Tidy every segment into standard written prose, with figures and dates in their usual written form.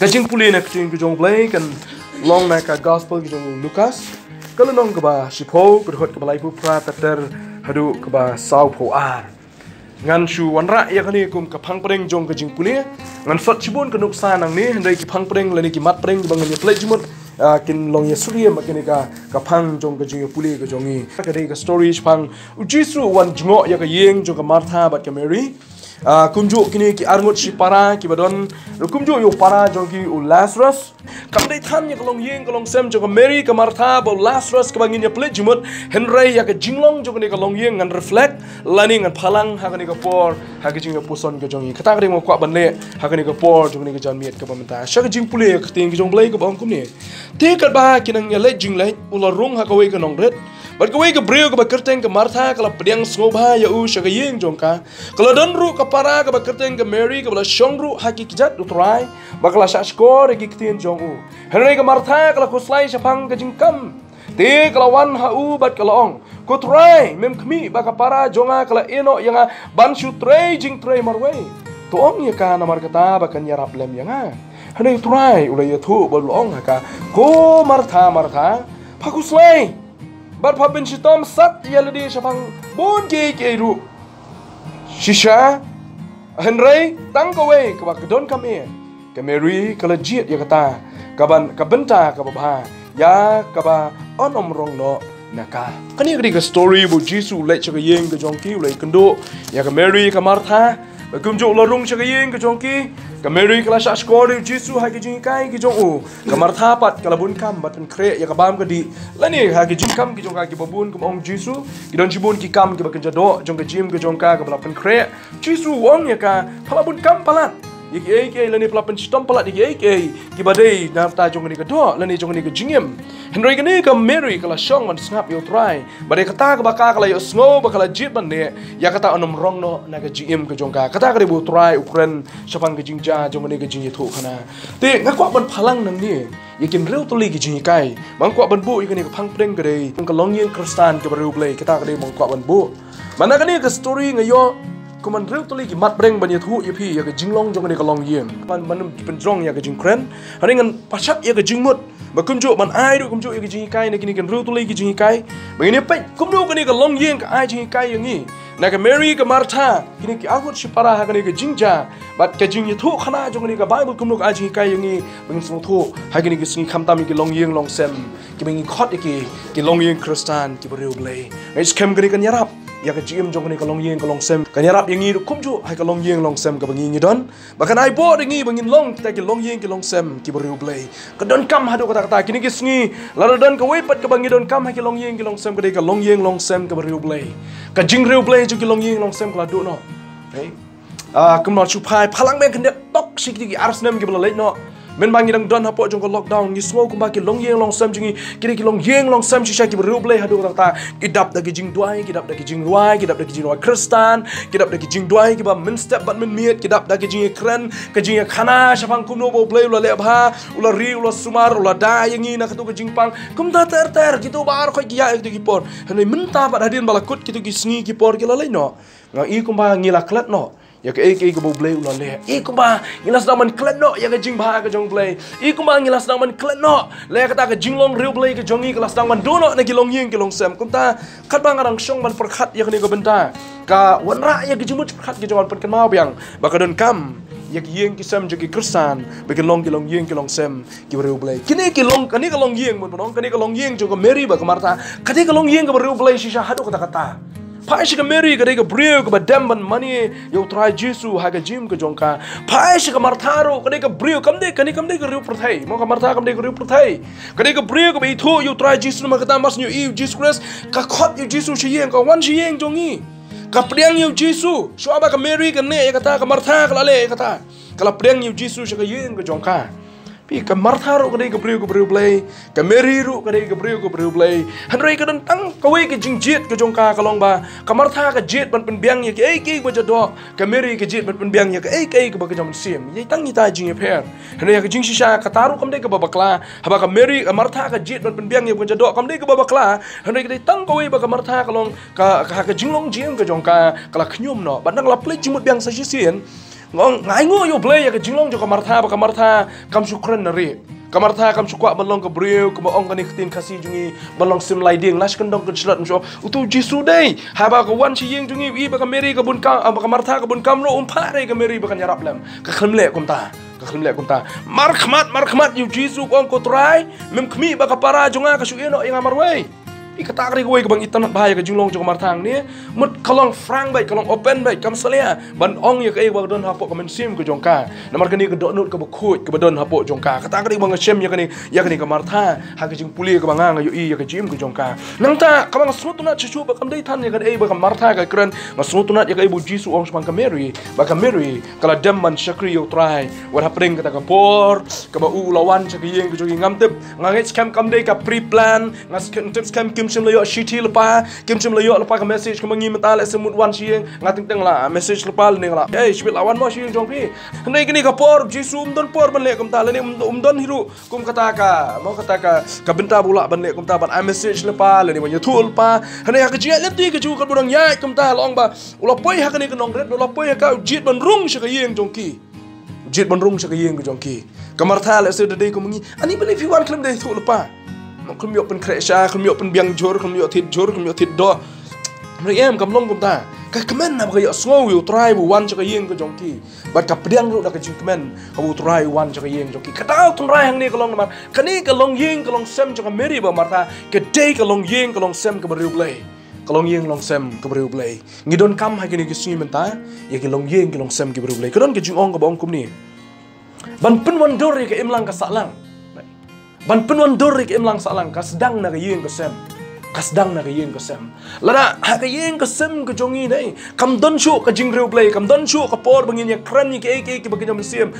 Kajing puli na kajing kajong play kan long na ka gospel kajong Lucas. Kalau nong keba sipo kedhot keba laipu pra tater hadu keba sau po ar. Ngan shu wanra ya kani kum kapang preng jong kajing puli. Ngan sot cibun kenuk sanang ni hendai kipang preng lani kimat preng bangan ya play jimut kin long ya surya makini ka kapang jong kajing puli kajongi. Kadai ka story pang ujisu wan jngok ya ka yeng jong ka Martha bat ka Mary. Kumju kini ki arngut si para ki badon kumju yo para jong ki u Lazarus kamdai than ya kalong yeng kalong sem jong Mary ka Martha bo Lazarus ka bangin ya plate jumut Henry ya ka jinglong jong ni kalong yeng ngan reflect lani ngan phalang ha ka ni ka por ha ka jing puson ka jong kata ka mo kwa banle ha ka ni ka por jong ni ka jan miet ka pamenta sha ka jing pule ka ting ki jong blai ka bang kum ni te ka ba kinang ya le jing lai ula rung ha ka we ka nong ret bat ka we ka breu ka ba kerteng ka Martha kala pediang sngoba ya u sha ka yeng jong ka kala don ru ka para ka bakerteng ka Mary ka bala shongru haki kijat utrai bakala sha skor gi kitien jong u Henry ka Martha kala kuslai shapang ka jingkam te kala wan ha u bat kala ong kutrai mem khmi baka para jonga kala eno yanga ban shu trai jing trai marwei to ong ya ka namar kata bakan yarap lem yanga Henry trai ulai ya thu bol ong ha ka ko Martha pakuslai bat phabin shitom sat yaladi shapang bon ke ru shisha Henry tang kawe ka don kami ka Mary kala jiet ya kata kaban kabenta ka baba ya kaba onom rong no naka kani ka story bu Jisu le cha yeng ka jongki le kendo ya ka Mary ka Martha kum jo la rong cha yeng ka jongki ka Mary kala sha skor Jisu ha ki jing kai ki jong u ka Martha pat kala bun kam bat pen kre ya ka bam ka di lani ha ki jing kam ki jong ka ki babun kum ong Jisu ki don jibun ki kam ki ba kan jado jong ka jim ka jong ka bala pen kre Jisu wong ya ka pala bun kam palat iki lani pelapen stom pelat iki ki badai nafta jong ni ka do lani jong ni ka jingem Henry kani ka Mary kala shong man snap yo try badai kata ka baka kala yo sngo bakala jit ban ne ya kata onom rong no na ka jingem ka jong ka kata ka bu try ukren sapang ka jingja jong ni ka jing thu khana te ngakwa ban phalang nang ni yakin reu tuli ki jing kai mangkwa ban bu ikani ka phang preng ka dei ka long yen kristan ka baru play kata ka dei mangkwa ban bu mana kani ka story ngayo kuman reu tuli ki mat breng ban ya thu yapi ya ka jinglong jong ni ka long yem pan manum penjong ya ka jingkren haringan pasat ya ka jingmut bakumjo man ai du kumjo ya ka jing kai na kini kan reu tuli ki jing kai bangini pai kumno ka ni ka long yem ka ai jing kai yangi na ka Mary ka Martha kini ki argut si para ha ka ni ka jingja bat ka jing ya thu khana jong ni ka Bible kumno ka ai jing kai yangi bangin song thu ha kini ki singi khamtam ki long yem long sem ki bangin khot ki long yem kristan ki bereu blai ngai skem ka ni kan yarap ya ka jim jong ni ka long yeng ka long sem ka nyarap yangi kum ju hai ka long yeng long sem ka bangi ni don bakan ai bo ringi bangin long ta ki long yeng ki long sem ki beriu blai ka don kam hadu kata kata kini ki sngi la don ka wepat ka bangi don kam hai ki long yeng ki long sem ka dei ka long yeng long sem ka beriu blai ka jing riu blai ju ki long yeng long sem ka du no hey kum no chu phai phalang ben kan tok sik ki arsnem ki bla leit no men bangi dang don hapo jong ko lockdown ni smo kumba ki long yeng long sem jingi kini ki long yeng long sem shisha ki beriu blai hadu kata ki dap da ki jing duai ki dap da ki jing ruai ki dap da ki jing ruai kristan ki dap da ki jing duai ki ba min step bat min miet ki dap da ki jing kren ka jing khana shapang kumno bo blai ula le bha ula ri ula sumar ula da yangi na katu ka jing pang kum ta ter gitu bar khoi ki ya ek ki por hanai min ta bat hadin balakut kitu ki sngi ki por ki la lai no nga i kumba ngila klat no ya ka ka bo blai ula le kumba ngilas daman klat no ya ka jing bha ka jong blai kumba ngilas daman klat no le ka ta ka jing long riu blai ka jongi kelas daman do no na ki long yeng ki long sem kum ta khat bang arang shong ban perkhat ya ni ko benta ka wanra ya ki jimut perkhat ki jong pan kan mau biang baka don kam ya ki yeng ki sem ki kristan ba ki long yeng ki long sem ki riu blai kini ki long kani ka long yeng mon bonong kani ka long yeng jong ka Mary ba ka Martha kati ka long yeng ka riu blai shisha hadu kata kata Pai ka Mary ka dega brio ka badam ban mani yo try Jisu ha ka jim ka jongka pai ka Martha ro ka dega brio kamde ka riu prathai mo ka Martha kamde ka riu prathai ka dega brio ka itho yo try Jisu ma ka ta mas nyu Jesus Christ ka khot yo Jisu chiyeng ka wan chiyeng jongi ka priang yo Jisu so aba ka Mary ka ne ka ta ka Martha ka lale ka ta ka la priang yo Jisu ka yeng ka jongka pi ka Martha ro ka dega brio blai ka Mary ro ka dega brio blai Henry ka dan tang ka we ka jingjet ka jongka ka long ba ka Martha ka jet ban pen biang ye ke ba jado ka Mary ka jet ban pen biang ye ka ba ka jam sim ye tang ni ta jing ye per Henry ka jing shisha ka taru kam de ka babakla haba ka Mary ka Martha ka jet ban pen biang ye ba jado kam de ka babakla Henry ka de tang ka we ba ka Martha ka long ka jinglong jing ka jongka ka la khnyum no ban nang la play jimut biang sa shisien ngong ngai ngo yo play ya ke jinglong jo kamartha kam syukran nari kamartha kam syukwa balong ke breu ke ong kani ketin kasih jungi balong sim lai ding las kendong ke slat mso utu jisu dei ha ba ka wan chi yeng jungi i ba ka meri ka bun ka kamartha ka bun kam ro umpa re ka meri ba kan yarap lem ka khlemle kum ta mar khmat yu jisu ong ko try mem khmi ba ka para junga ka syueno yang amarwei Ikatak ri gue ke bang itan bahaya ke jinglong jo kamarthang ni mut kalong frang bai kalong open bai kam salia ban ong ya ke ba don hapok kamen sim ke jongka namar kani ke donut ke bukut ke badon hapok jongka katak ri bang sem ya kani kamartha ha ke jing puli ke banga yu i ya ke jim ke jongka nang ta kamang snutuna chuchu ba kam dei than ya ke ba kamartha ke kren snutuna ya ke bu jisu ong smang kameri ba kameri kala dem man shakri yo try what happening kata ka por ke ba u lawan cha ke yeng ke jogi ngamtep ngangai scam kam dei ka pre plan ngas scam kim sim layo shiti lepa kim sim layo lepa ka message ka mangi mata le semut wan sieng ngating teng la message lepa le la eh shbit lawan mo sieng jong pi nei kini ka por jisu don por ban le kum ta le ni don hiru kum kata ka benta bula ban le kum ta ban message lepa le ni ban tu lepa nei ka jia le ti ka ju ka burang yai kum ta long ba ula poi ha ka ni ka nong ret ula poi ka jit ban rung sha ka yeng jong ki jit ban rung sha ka yeng jong ki kamartha le se de ko mangi ani beli fi wan klem de tu lepa Kum yok pen kresha, kum yok pen biang jor, kum yok tit do. Mereka kam long kum ta. Ka kemen na bakaya sngow yo try bu wan chaka yeng ko jongki. Bat ka pediang ru da ka jing kemen ka bu try wan chaka yeng jongki. Ka tau tun rai hang ni ka long mar. Kani ka long yeng ka long sem chaka meri ba martha. Ka day ka long yeng ka long sem ka bariu play. Ka long yeng long sem ka bariu play. Ngidon kam ha kini ki singi menta. Ya ki long yeng ki long sem ki bariu play. Kadon ka jing ong ka ba ong kum ni. Ban pen wan dor ka imlang ka salang. Ban penuan dorik imlang salang kasdang na kayeng kesem kasdang na kayeng kesem lada ha kayeng kesem ke jongi dai kam don shu ka jingreu play kam don shu ka por bangin ya kran ni ke bagin jam sim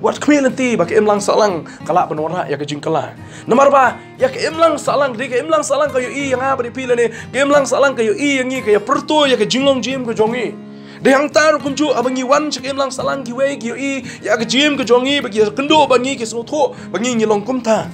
wat kmelanti ba ke imlang salang kala penora ya ke jingkala nomor ba ya ke imlang salang di ke imlang salang kayo i yang apa di pila ni ke imlang salang kayo i yang i kaya perto ya ke jinglong jim ke jongi Dehang taruh kunju abangi wan cek imlang salang kiwe kiyo i ya ke jim ke jongi bagi kendo bangi ke snoto bangi nyilong kumta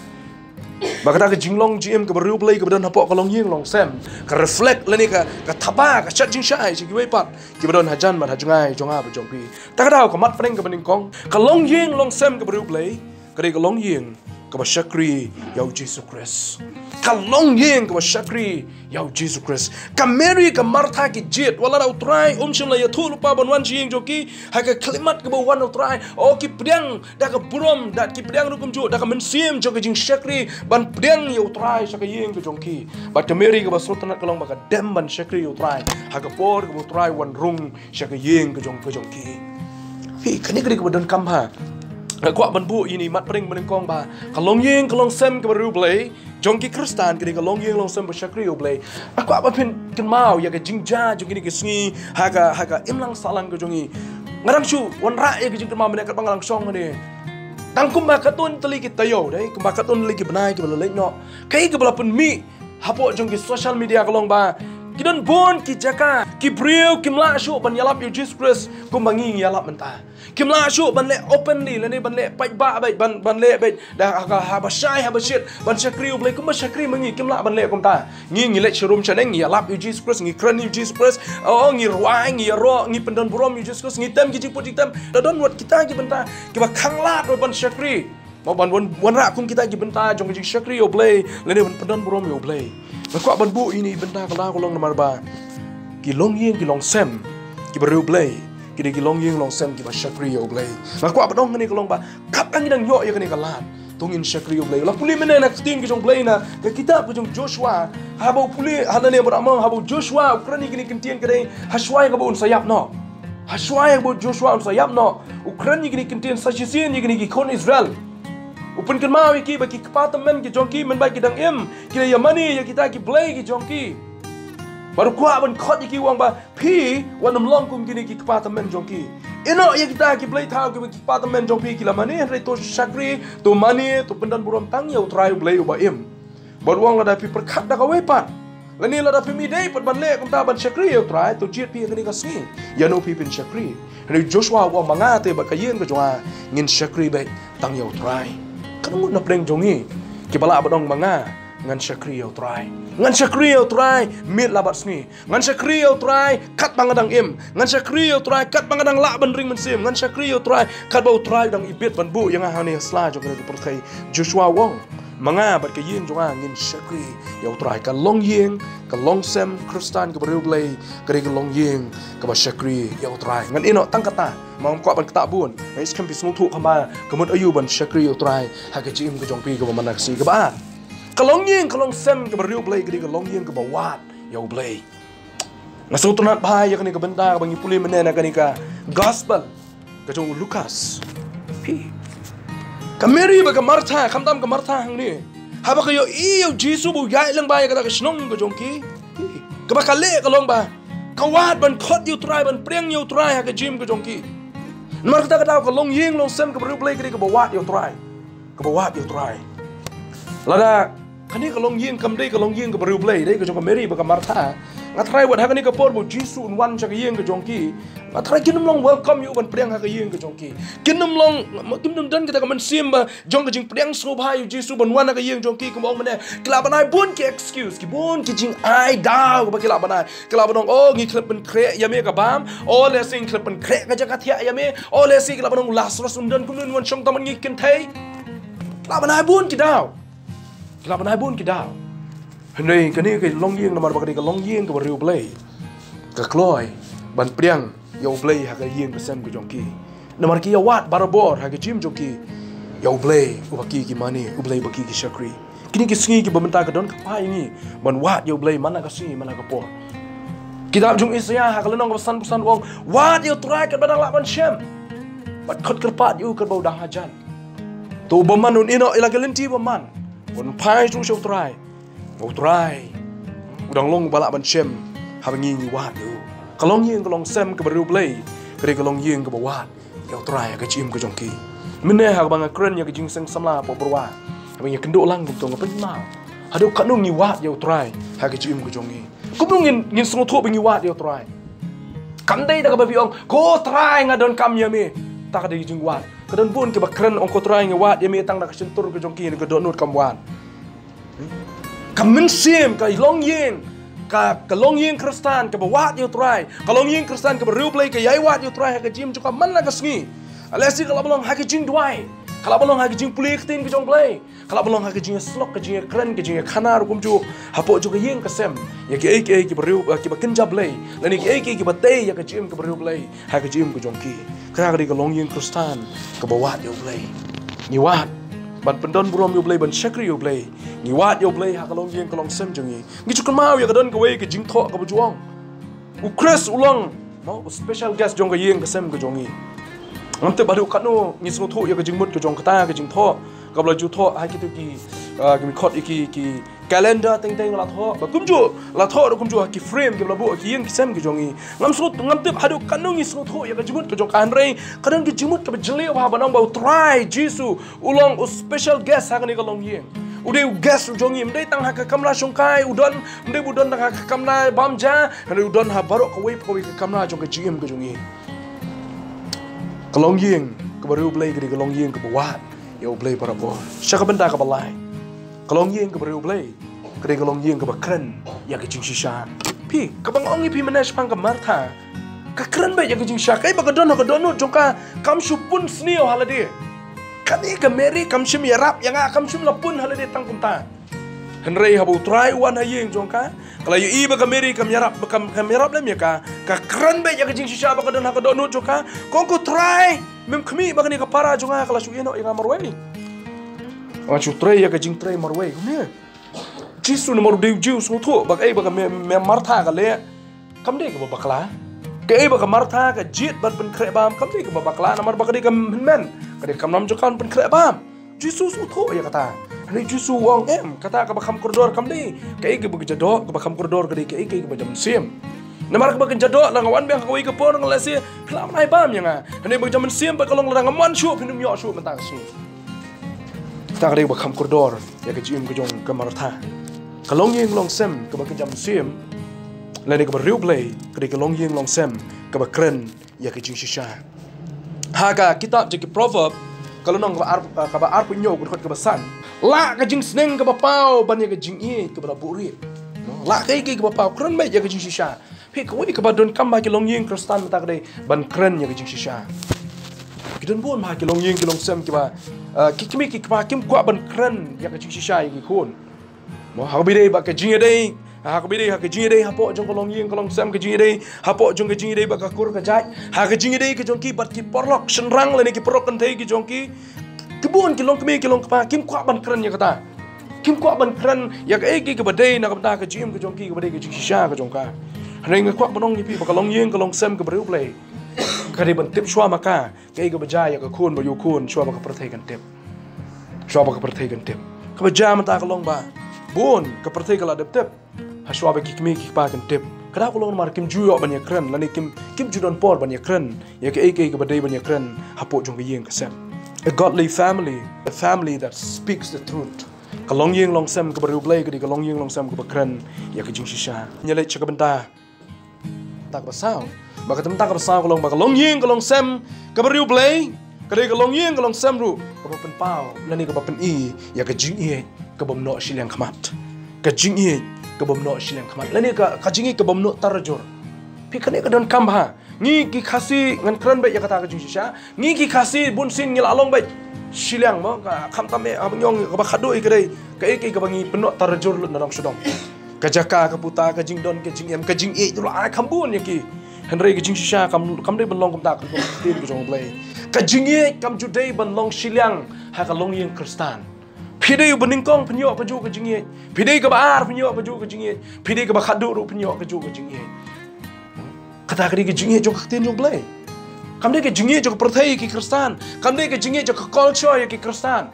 bakata ke jinglong jim ke beriu play ke badan hapok kalong ying long sem ke reflect lani ke thaba ke chat jing shai cek kiwe pat ke badan hajan mat hajungai jonga ba jongpi takadau ke mat freng ke baning kong kalong ying long sem ke beriu play ke kalong ying ke ba shakri yau Jesus Christ kalong yeng ke shakri yau Jesus Christ ka Mary ka Martha ki jet wala ra utrai shim la yathul pa ban wan jing joki ha ka klimat ke wan utrai o ki pdiang da ka burom da ki pdiang rukum jo da ka mensim jo ke jing shakri ban pdiang yu utrai sa ka yeng ke jongki ba ka Mary ke ba sultanat kalong ba ka dem ban shakri utrai ha ka por ke utrai wan rung sa ka yeng ke jongki hi kani ke badan kam ha Kuat banbu ini mat pering menengkong ba kalong yeng kalong sem ke baru play jongki Kristan kini kalong yeng long sem bersyakri play aku apa pun ken mau ya ke jingja jongki ni ke sengi haga imlang salang ke jongi ngarang su wan ra ya ke jing mau menekat pangalang song ni tang kumba katun teli kita yo dai kumba katun lagi benai ke bala lekno kai ke bala pun mi hapo jongki social media kalong ba Kidon bon ki jaka ki brio kim la shu ban yalap yu Jesus Christ kum bangi yalap menta kim la shu ban le openly le ni ban le pai ba bai ban le bai da ha ba shai ha ba shit ban shakri ble kum ba shakri mangi kim la ban le kum ta ngi le shrum chaneng yalap yu Jesus Christ ngi kran yu Jesus Christ oh ngi ruai ngi ro ngi pendan burom yu Jesus Christ ngi tem ki jiput tem da don wat kita ki benta ki ba khang la ban shakri mau ban wan ra kum kita ki benta jong ki shakri yo ble le ni ban pendan burom yo ble Kau banbu ini benda kalau kolong nomor ba, kilong yeng kilong sem, kibaru play, kini kilong yeng long sem kibar shakri yo play. Kau abadong ni kolong ba, kap ang idang yo ya kini kalat, tungin shakri yo play. Lah puli mana nak steam kijong play na, kita kijong Joshua, habau puli hana ni beramang habau Joshua, Ukraini kini kintian kedai, haswai kabau unsayap no, haswai kabau Joshua unsayap no, Ukraini kini kintian sajisin kini kikon Israel. Upun kan mau iki bagi kepatemen ki jongki men bagi dang im kira ya mani ya kita ki play ki jongki baru kuat ban khot iki wang ba pi wanam long kum kini ki kepatemen jongki ino ya kita ki play thau ki kepatemen jongki kila mani hari to shakri to mani to pendan burom tang ya utrai play ba im baru wang la da pi perkat da ka wepat lani la da pi mi dei pat ban le kum ta ban shakri ya utrai to jit pi kini ka singi ya no pi pin shakri hari Joshua wa mangate ba kayen ka jonga ngin shakri ba tang ya utrai kamu nak pering jongi kibala abadong manga ngan syakri try ngan syakri try mit labat sni ngan syakri try kat bangadang im ngan syakri try kat bangadang la ban ring man sim ngan syakri try kat bau try dang ibit ban bu yang ha ni sla jong ke perkai Joshua Wong manga bat ke yin jong ngin syakri try ka long ying ka long sem Kristan ke beriu blai ke long ying ka ba syakri try ngan ino tang kata mang kwa ban kata bun ngai skam pi sung thu khama kemut ayu ban syakri try ha ke jim ke jong pi ke manak si ke ba kalong ying kalong sem ke beriu blai ke kalong ying ke ba wat blai ngaso tunat bahai ya kani ke benda bangi puli menena kani ka gospel ke jong Lukas pi Kameri baga Martha kamdam ka Martha hang ni haba kayo iyo Jisu bu yai lang ba ya ka snong ka jongki ka ba kale ka long ba kawat ban khot yu try ban preng yu try ha ka jim ka jongki mar ka daw ka long ying long sem ka bru play ka ba wat yu try lada kani ka long ying kam dei ka long ying ka bru play dei ka jong ka Mary baga Martha ngatrai wat ha kani ka por bu Jisu wan cha ka ying ka jongki ngatrai kinum long welcome yu ban preng ha ka ying ka jongki kinum dan kita ka man sim ba jong ka jing preng so bhai yu Jisu ban wan ha ka ying jongki ka mong mane kla banai bun ki excuse ki bun ki jing ai daw ba kla banai kla banong oh ngi klep ban kre ya me ka bam oh le sing klep ban kre ka jaka thia ya me oh le sing kla banong las ros undan kun wan chong taman ngi kin thai kla banai bun ki daw Henry kani ke long ying namar bakari ke long ying ke bariu play ke kloy ban priang yo play ha ke ying ke sem ke jongki namar ki ya wat barabor ha ke jim jongki yo play ubaki ki mani ublay baki ki syakri kini ki singi ki bementa ke don ka ini ban wat yo play mana ka singi mana ka por kitab jung Isaya ha ke lenong pesan-pesan wong wat yo try ke badang lak ban syam bat khot kerpat yo ke bau dang hajan tu bemanun ino ila ke lenti beman bon pai jung show try udang long balak ban shem habangi ni wat yo kalong yeng kalong sem ke beriu play kare kalong yeng ke bawat yo try ke chim ke jongki mene ha bang kren ya ke jing seng samla po berwa habangi kenduk lang tum tong pen mau hadu kanung ni wat yo try ha ke chim ke jongi kumung ngin sung tho bangi wat yo try kam dei da ka babi ong ko try ngadon kam ya me ta ka dei jing wat kadon bun ke bakren ong ko try ngi wat ya me tang da ka sentur ke jongki ke donut kam wat Kamen sim ka long yin ka long yin Kristan ka bawat yu try ka long yin Kristan ka beriu play ka yai wat yu try ka jim juga man la ka sngi alesi ka balong ha ka jing duai ka balong ha ka jing play tin ka jong play ka balong ha ka jing slok ka jing kren ka jing khana ru kum ju hapo ju ka yin ka sem ya ki ki beriu ki ba kenja play lani ki batei ya ka jim ka beriu play ha ka jim ka jong ki ka ka long yin Kristan ka bawat yu play ni wat ban pendon burom yo play ban syakri yo play ni wat yo play ha kalong yeng kalong sem jongi ngi chukun mau ya kadon ka we ke jing tho ka bujuang u Chris ulang mau special guest jong ka yeng ka sem ka jongi ante badu kanu ngi so tho ya ka jing mut ka jong ka ta ka jing tho ka bla ju tho ha ki tu ki mi khot ki calendar teng la tho ba kumju la tho ro kumju ki frame ki bla bu ki yeng ki sem ki jongi ngam te hadu kanu ngi so tho ya ka jing mut ka jong kan rei kadon ki jing mut ka jeli ba banong ba try Jisu ulang special guest ha ni ka long yeng udah guest jongi mdai tang ha ka kamla shongkai udon mdai budon tang ha ka kamla bamja hani udon ha barok ka we ka kamla jong ka jim ka jongi kalong yeng ka baru play ka kalong yeng ka bawat yo play para bo syaka benda ka balai kalong yeng ka baru play ka kalong yeng ka bakren ya ka jing shisha pi ka bang ongi pi manesh pang ka Martha ka kren ba ya ka jing shisha kai ba ka don jong ka kam shupun snio halade kani ka Mary kam shim yarap yang kam shim lapun halade tang kumta Henry habu try wan hayeng jongka kalau yu iba ka Mary kam yarap lem ya ka keren be ya ka jing shisha ba ka don jongka kong ko try mem khmi ba ka ni ka para jonga kala su eno yang marwei wa chu try ya ka jing try marwei ne Jisu nomor de jiu so tho ba ka me Martha ka le kam de ka ba kala ka ba ka Martha ka jit ban pen kre bam kam de ka ba kala namar ba ka de ka men ka de kam nam jokan pen kre bam Jisu so tho ya kata ni Jisu wong kata ka ba kham koridor kam de ka ba ka jado ka ba kham koridor ka de ka ba jam sim namar ka ba kan jado la ngawan be ka wi ka por ng lesi klam nai bam yang ni ba jam sim ba kalong la ngaman shu pinum yo shu mentang su ta ka de ba kham koridor ya ka jim ka jong ka Martha kalong yeng long sem ka ba ka jam sim lani ka ba riu play ka de ka long yeng long sem ka ba kren ya ka jing shisha ha ka kitab je ki proverb kalau nong ka ba ar punyo ko ka basan la ka jing sneng ka ba pau ban ya ka jing e ka ba buri la kai ka ba pau kran mai ya ka jing shisha phi ko ka ba don kam ba ki long yeng kristan ta ka dei ban kran ya ka jing shisha ki don bon ma ki long yeng ki long sem ki ba ki kimi ki ba kim kwa ban kran ya ka jing shisha ki khon mo ha bi dei ba ka jing dei ha ka bi dei ha ka jing dei ha po jong ka long yeng ka long sem ka jing dei ha po jong ka jing dei ba ka kur ka jai ha ka jing dei ka jong ki bat ki porlok senrang le ni ki porok kan thei ki jong ki kebun ki long kemi ki long ka kim kwa ban kran ya ka ta kim kwa ban kran ya ka e ki ka ba dei na ka ta ka jim ka jong ki ka ba dei ka jing shisha ka jong ka rei nga kwa banong ni pi ba ka long yeng ka long sem ka bru play ka dei ban tip shwa ma ka ke ka ba ja ya ka khon ba yu khon shwa ba ka prathai kan tip shwa ba ka prathai kan tip ka ba ja ma ta ka long ba bon ka prathai ka la dep tip ha shwa ba ki kemi ki pa kan tip kada ko long mar kim ju yo ban ya kran la ni kim ju don por ban ya kran ya ka e ka ba dei ban ya kran ha po jong ka yeng ka sem a godly family, a family that speaks the truth. Kalong yeng long sem ka baru blay kadi kalong yeng long sem ka bakran ya ka jing shisha. Nyalai chaka benta. Tak basau. Baka tem tak basau kalong baka long yeng kalong sem ka baru blay kadi kalong yeng kalong sem ru ka bapen pau nani ka bapen i ya ka jing i ka bom no shiliang khamat. Ka jing i ka bom no shiliang khamat. Lani ka jing i ka bom no tarajur. Pikane ka don kambha. Ngi ki khasi ngan kran ba ya kata ka jing shisha ngi ki khasi bun sin ngil along ba shiliang mo ka kham tame abang yong ka ba khadoi ka dei ka e ka bangi penok tarjur lut narong sudong ka jaka ka puta ka jing don ka jing em ka jing e tu la kham bun ya ki henrei ka jing shisha kam dei ban long kam ta ka tin ka jong blai ka jing e kam ju dei ban long shiliang ha ka long yeng kristan phidei baning kong phnyo pa ju ka jing e phidei ka ba ar phnyo pa ju ka jing e phidei ka ba khadu ru phnyo ka ju ka jing e kata kadi ke jingi jok tin jong blay kam de ke jingi jok perthai ki kristan kam de ke jingi jok culture ya ki kristan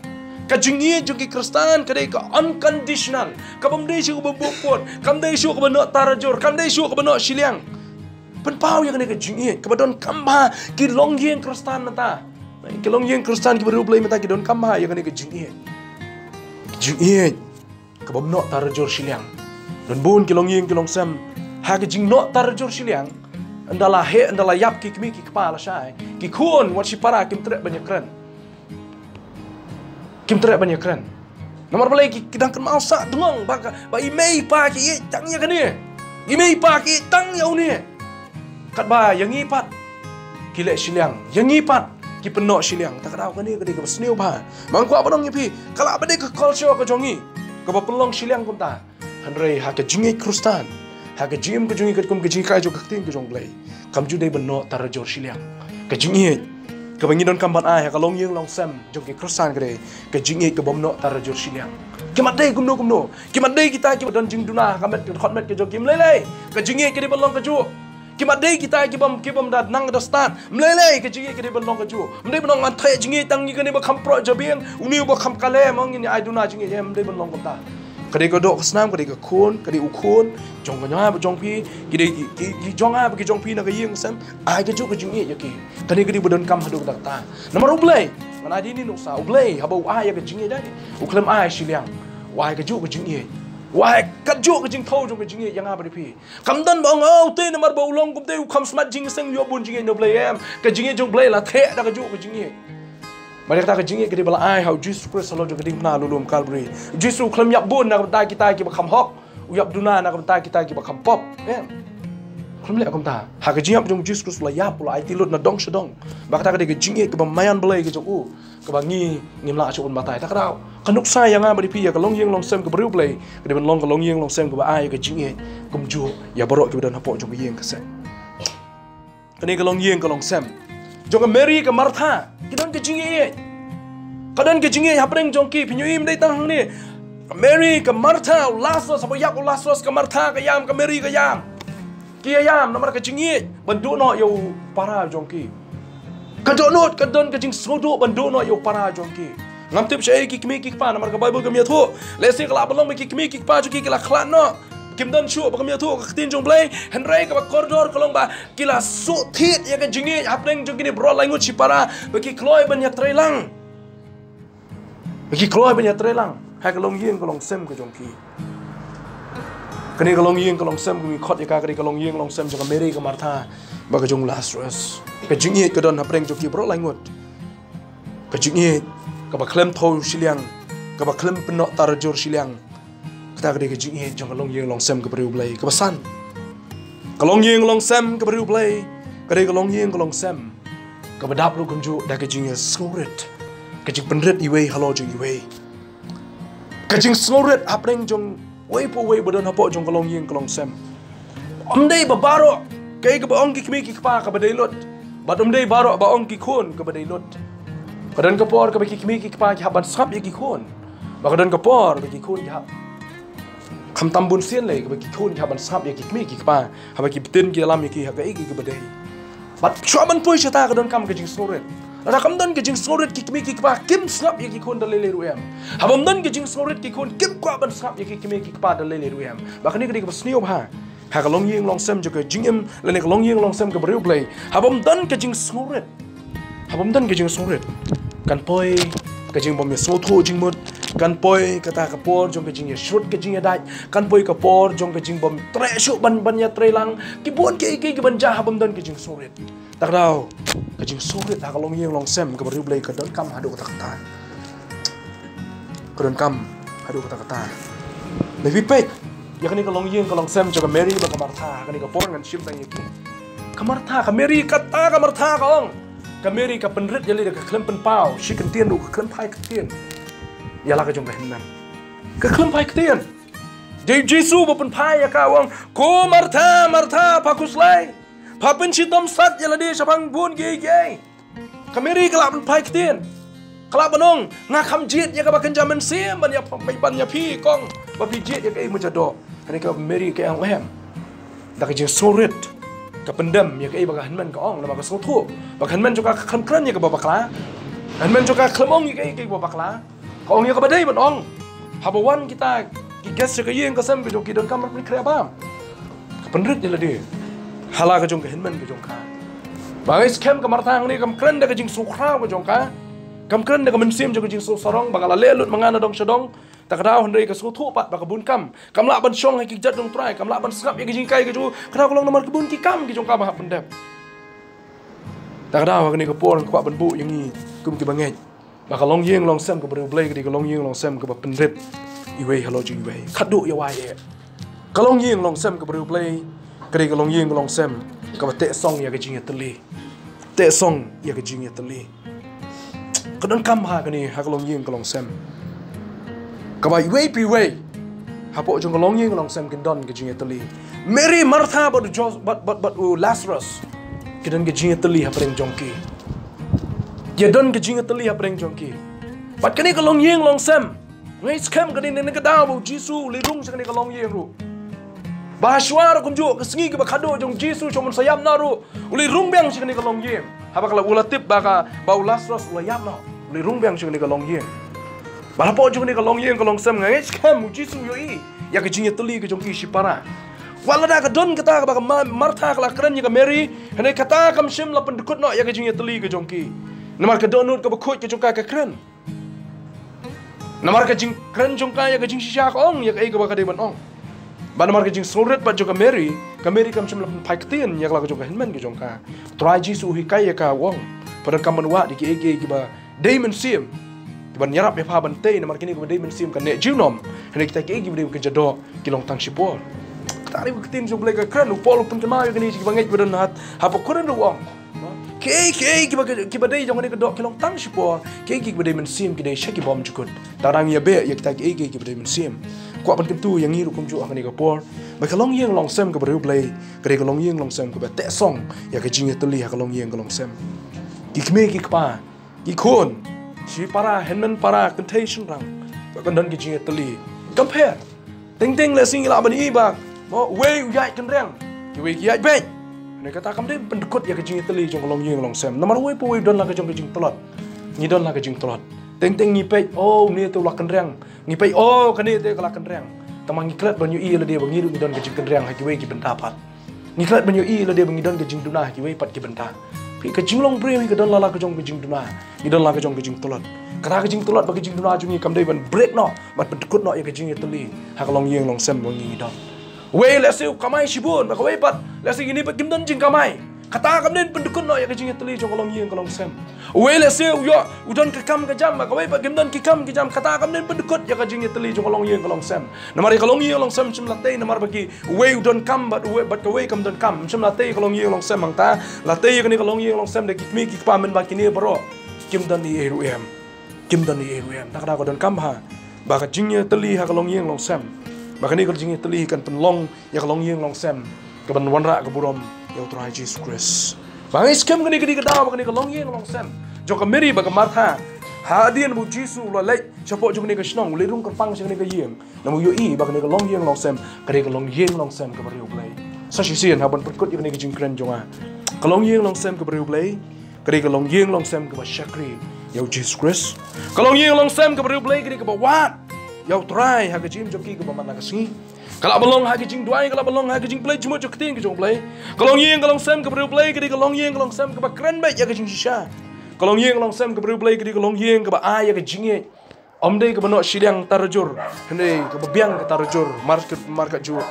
ka jingi jok ki kristan ka de ka unconditional ka bam de shu ba bopot kam de shu ka ba no tarajur kam de shu ka ba no shiliang pen pau ya ka jingi ka ba don kamba ki long yeng kristan mata ki long yeng kristan ki baru blay mata ki don kamba ya ka jingi ka bam no tarajur shiliang don bun ki long yeng ki long sam ha ka jing no tarajur shiliang andala yap ki kmi ki kepala syai ki kun wat si para kim trek banyak keren nomor balai ki kidang kan mau sak dengong ba imei pa ki tang ya kan ni imei pa ki tang ya ni kat ba yang ipat ki le siliang yang ipat ki penok siliang tak kadau kan ni ka ka sniu ba mang kwa badong pi kala ba de ka culture ka jongi ka ba pelong siliang kum ta hanrei ha ka jingi krustan ha ka jim ka jungi kat kum ka jingi ka jo ka ting ka jong blai kam ju dei beno tarajor shiliang ka jingi ka bangi don kam ban ai ha ka long yeng long sem jong ki krustan ka dei ka jingi ka bom no tarajor shiliang ki mat dei kumno ki mat dei kita ki don jing duna ka met khot met ka jo kim lele ka jingi ka dei balong ka ju ki mat dei kita ki bom dat nang da start mlele ka jingi ka dei balong ka ju mdei balong an thai jingi tang ni ka ni ba kham pro jabiang uni ba kham kale mong ni ai duna jingi em dei balong ka ta kadai ka dok snam kadai ka khon kadai ukon jong ka nya ba jong pi ki jong a ba ki jong pi na ka yeng sam ai ka ju ka jing e ya ki kadai kadai bodon kam hadu tak ta nomor ublei mana di ni nuksa ublei haba ai ya ka jing e dai uklam ai shiliang wai ka ju ka jing e wai ka ju ka jing thau jong ka jing e yang a ba pi kam dan ba ngau te nomor ba ulong kum te kham smat jing sang yo bun jing e no blei em ka jing e jong blei la the da ka ju ka jing e Mari kita kejingi kedi bala ai how Jesus Christ selalu jadi pernah lulum Calvary. Jesus kelam yak bun nak bentai kita ki bakam hok. Uyap duna nak bentai kita ki bakam pop. Kelam lek kom ta. Ha kejingi jong Jesus Christ la yap la ai tilut na dong sedong. Bak ta kedi kejingi ke bamayan belai ke joku. Ke bangi ngimla achun batai ta kadau. Kanuk sai yang abadi pi ya kalong yeng long sem ke beriu belai. Kedi ben long kalong yeng long sem ke ba ai kejingi kum ju ya borok ke dan hapok jong yeng ke sem. Keni kalong yeng kalong sem. Jong Mary ke Martha. Kidon ke jingi kadon ke jingi hapreng jongki pinyuim dei tang ni Mary ke Martha Lazarus apa yak Lazarus ke Martha ke yam ke Mary ke yam ki yam nomor ke jingi bandu no yo para jongki kadonot kadon ke jing sodo bandu no yo para jongki ngam tip syai ki kmi ki pa nomor ke Bible ke miatho lesi kala belong ki kmi ki pa jongki kala khlan no kim dan shu ba miatho ka tin jong blai henrei ka koridor kalong ba kila su thit ya ke jingi hapreng jongki ni bro langut si para bagi kloi ban ya trelang bagi kloi ban ya trelang ha kalong yeng kalong sem ke jongki kani kalong yeng kalong sem mi khot ya ka kani kalong yeng long sem jong Mary ke Martha ba ka jong Lazarus ke jingi ke don hapreng jongki bro langut kejingi kaba klem thau siliang kaba klem penok tarjor siliang kata kade kejingi jong kalong yeng long sem kabariu blai kaba san kalong yeng long sem kabariu blai kade kalong yeng kalong sem kaba dap lu kunju da kejingi snoret kejing penret iwe halo jong iwe kejing snoret apreng jong wei po wei badan hapo jong kalong yeng kalong sem omdei babaro kay kaba ong kikmi kikpa kaba dei lot bat omdei baro ba ong kikun kaba dei lot kadan kapor ka bagi kimi ki pa ki haban sap ye ki khon ba kadan kapor bagi khon ki hab kham tambun sien le ka bagi khon ki haban sap ye ki kimi ki pa ha bagi betin ki dalam ye ki ha ka ki badai bat chaban poi chata kadan kam ka jing soret ada kam dan ka jing soret ki kimi ki pa kim sap ye ki khon dalele ruem habam dan ki jing soret ki khon kim kwa ban sap ye ki kimi ki pa dalele ruem ba kani ka snio ha ha ka long yeng long sem jo ka jingem le ne ka long yeng long sem ka breu play habam dan ka jing soret habam dan ka jing soret kan poi kajing bom so tho jing mut kan poi kata kapor jong kajing shoot kajing dai kan poi kapor jong kajing bom tre shu ban ban ya tre lang ki bon ki ban ja habam dan kajing soret tak dau kajing soret ha kalong yeng long sem ka bari blai ka don kam hadu kata kata ka don kam hadu kata kata levi pe ya kani kalong yeng kalong sem jong Mary ba kamartha kani kapor ngan shim tang yeki kamartha ka Mary kata kamartha ka ong Kameri ka penrit jali ka klem penpau si kentien du ka klem pai kentien ya la ka jong behnam ka klem pai kentien de Jesu ba penpai ya ka wang ko martha pakuslai pa pen si dom sat ya la de sapang bun ge ge Kameri ka la penpai kentien kala banong nga kham jit ya ka ba kenjaman sim ban ya ban ya pi kong ba pi jit ya ka mu jado ani ka Mary ka ang hem da ka jing sorit ka pendam ya kai baga hanman ka ong nama ka sotu baga hanman juga kan kran ya ka babakla hanman juga klemong ya kai babakla ka ong ya ka badai ban ong habawan kita ki gas ka yeng ka sam ka jong ki don kamar pri kreabam ka penrit ya ladi hala ka jong ka hanman ka jong ka bagai skem ka martang ni kam kran da ka jing sukra ka jong ka kam kran da ka mensim ka jing so sarong baga la lelut mangana dong sedong tak ada hendak ke suatu pat bak kebun kam la ban song hai kijat dong try kam la ban skap ya kijing kai ke ju kada kolong nomor kebun ki kam ki jong ka ba pendap tak ada wa ni ke por kwa ban bu yang ni kum ki bangai bak long yeng long sem ke bru blai ke long yeng long sem ke ba pendrep iwe hello ji iwe khadu ya wa ye kalong yeng long sem ke bru blai ke long yeng long sem ke ba te song ya ke jing ya teli te song ya ke jing ya teli kadang kam ha ke ni ha kalong yeng kalong sem kabai way pi way hapo jong kalong yeng long sem kindon ke jing Italy Mary Martha but Lazarus kidan ke jing Italy hapreng jongki ya don ke jing Italy hapreng jongki pat kani kalong yeng long sem ngai scam kani ne ka daw Jisu lidung sa kani kalong yeng ru bahashwar kumju kesengi ke bakado jong Jisu chomon sayam naru uli rungbang sa kani kalong yeng haba kala ulatip baka bau Lazarus ulayam no uli rungbang sa kani kalong yeng balapo jong ni kalong yeng kalong sem ngai scam Jisu yo i ya ke jing Italy ke jong ki sipara wala da ka don kata ka Martha kala kran ya ka Mary hene kata kam shim la pendekut no ya ke jing Italy ke jong ki namar ka donut ka bakut ke jong ka kran namar ka jing kran jong ka ya ke jing shisha ka ong ya ka ba ka de ban ong ba namar ka jing soret ba jong ka Mary kam shim la paiktin ya ka jong ka hinman ke jong ka try Jisu hi kai ya ka wong pada kam manwa di ki ki ba Damon sim ban yarap ya pa ban te namar kini ko Damon sim ka ne junom hene kita ki gi ke jado kilong tang sipol tari buktin jo bleka kran upol pun kema yo kini ki bangai badan hat hapo kuran wong ki ba dei jong ni ke dok kilong tang sipol ki Damon sim ki dei shaki bom jukut tarang ya be ya kita ki Damon sim kwa ban tu yang ngiru kum ju akani ka por ba kalong yeng long sem ka bru play ka kalong yeng long sem ka ba te song ya ka jing Italy ha kalong yeng long sem ki kme ki pa ki khon si para henman para contation rang kan dan ki jing Italy compare ting le sing la ban i ba mo we yai kan rang ki we yai be ne kata kam de pendekut ya ki jing Italy jong long yeng long sem namar we po we don la ka jong ki jing tolot ni don la ka jing tolot ting ni pe oh ni tu la kan rang ni pe oh kan ni te la kan rang tamang iklat ban yu i la de bang ni don ki jing kan rang ha ki we ki benta pat ni iklat ban yu i la de bang don ki jing duna ki we pat ki benta pi ka jing long bre ka don la ka jong ki jing duna ni don la ka jong ki jing tolot kata ka jing tolot ba ki jing duna jung ni kam de ban break no bat pendekut no ya ki jing Italy ha ka long yeng long sem bang ni don we la se kamai shibun ba ka we pat la se ni pa kim don jing kamai Kata kamnen pendukun no ya kajing teli jong kalong yeng kalong sem. Wele se yo udon kekam kejam kawai ba gemdan kekam kejam kata kamnen pendukut ya kajing teli jong kalong yeng kalong sem. Namari kalong yeng kalong sem cim latei namar bagi we udon kam bat kawai kam don kam cim latei kalong yeng kalong sem mangta latei kani kalong yeng kalong sem de kikmi kikpamen ba kini baro kim dan di eruem. Kim dan di eruem tak ada ko don kam ha. Ba kajing teli ha kalong yeng long sem. Ba kani kajing teli kan penlong ya kalong yeng long sem. Keban wanra keburom ya utrai Jesus Christ. Bangai skem kani kedaw kani kalong yeng long sem. Jok meri baga martha. Hadian bu Jesus lo lai chapo jok ni ka snong le rung ka pang sing ni ka yeng. Namu yo I ba kani kalong yeng long sem kani kalong yeng long sem ka bariu blai. Sa si sien haban perkut kani ka jing kren jonga. Kalong yeng long sem ka bariu blai. Kani kalong yeng long sem ka ba shakri ya Jesus Christ. Kalong yeng long sem ka bariu blai kani ka ba wat. Ya utrai ha ka jim joki ka ba man ka si. Kalau belong hagi jing duai, kalau belong hagi jing play cuma jok keting ke jong play. Kalau yeng kalau sem ke play ke di kalau yeng kalau sem ke keren baik ya ke jing shisha. Kalau yeng kalau sem ke play ke di kalau yeng ke ya ke jing om dei ke benok sidang tarjur, hende ke biang ke tarjur market jur.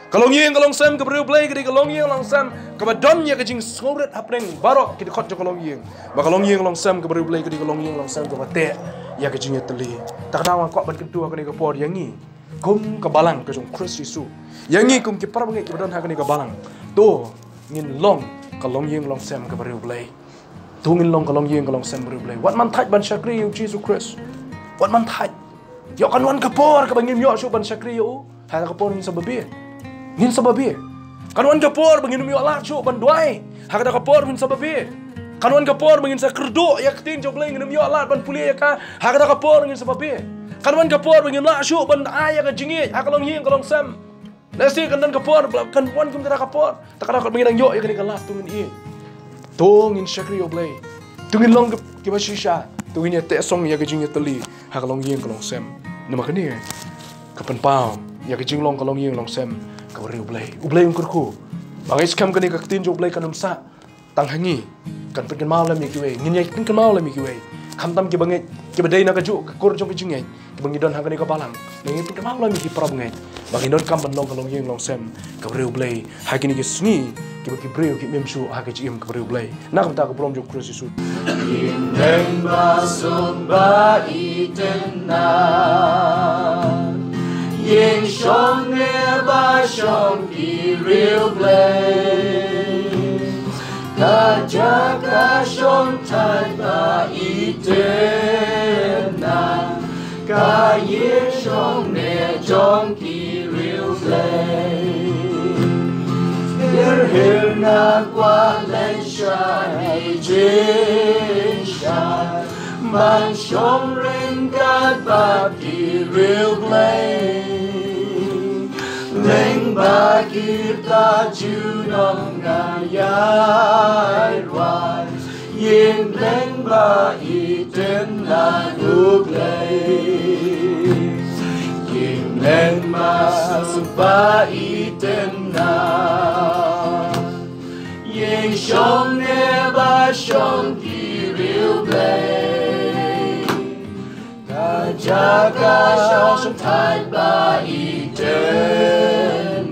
Kalau yeng kalau sem ke play ke di kalau yeng kalau sem ke don ya ke jing skoret hapeng barok ke di kot jok kalau yeng. Ba kalau yeng kalau sem ke play ke di kalau yeng kalau sem ke te ya ke jing teli. Tak tahu kok ban kedua ke ni ke por yang ni. Kum kebalang ke jong Christ Yesus. Yang ni kum kipar bangai ke badan hakani kebalang. Tu ngin long kalong yeng long sem ke bariu blai. Tu ngin long kalong yeng kalong sem bariu blai. Wat man thaj ban syakri yu Jesus Christ. Wat man thaj. Yo kan wan kapor ke bangim yo su ban syakri yu. Ha kapor ngin sababi. Ngin sababi. Kan wan kapor bangim yo la su ban duai. Ha kata kapor ngin sababi. Kan wan kapor bangin sa kerdo ya ketin jong blai ngin yo la ban pulia ka. Ha kata kapor ngin sababi. Kanwan kapor bangin la syuk ban ayah ke jingit akalong yeng kalong sem nasi kandan kapor kan wan kum tera kapor takara kan bangin yo ya kani kalah tungin tungin syakri yo blai tungin long ke basisha tungin ya te song ya ke jingit teli akalong yeng kalong sem nama kani kapan pau ya ke jinglong kalong yeng long sem ka bari ublai ungkurku bangai skam kani ka tin jo blai kanum sa tang hangi kan pen malam ya kiwe ngin ya pen malam ya kiwe kamtam ke bangai ke badai na kaju ke kur jong ke jingai ke bangi don hangani ka balang ngi pen malam ki prab ngai bangi don kam ban long kalong yeng long sem ka breu blai hakini ke sngi ke baki breu ke memsu ha ke jim ka breu blai na kam ta ka prom jong Christ Yesus in den basum ba itena yeng shong ne ba shong ki breu blai Kajaga shontai ba itena Kaye shong ne jong ki real play Hir na kwa len shai jin shai Man shong ring God ba ki real play Leng ba kita junong ngayai rwai Yin leng ba iten na uglay Yin leng ma ba iten na Yin shong ne ba shong ki real play Kajaga shong tai ba iten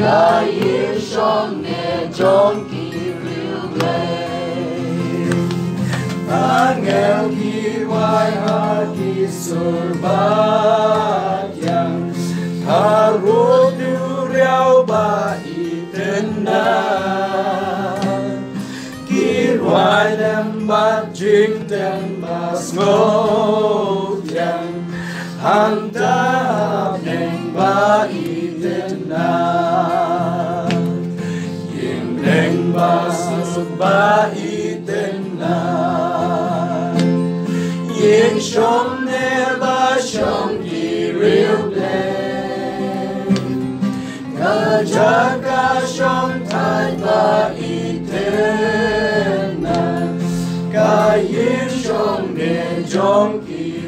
Kaye shong ne jong ki real play Angel ki wai hati surbat yang Harut duriau ba itena Ki wai lembat jing tembas ngok yang Hantap neng ba itena Yeng neng ba susuk ba itena Yeng shom ne ba shom ki real play Kajaga shom tai ba itena Kayin shom ne jong ki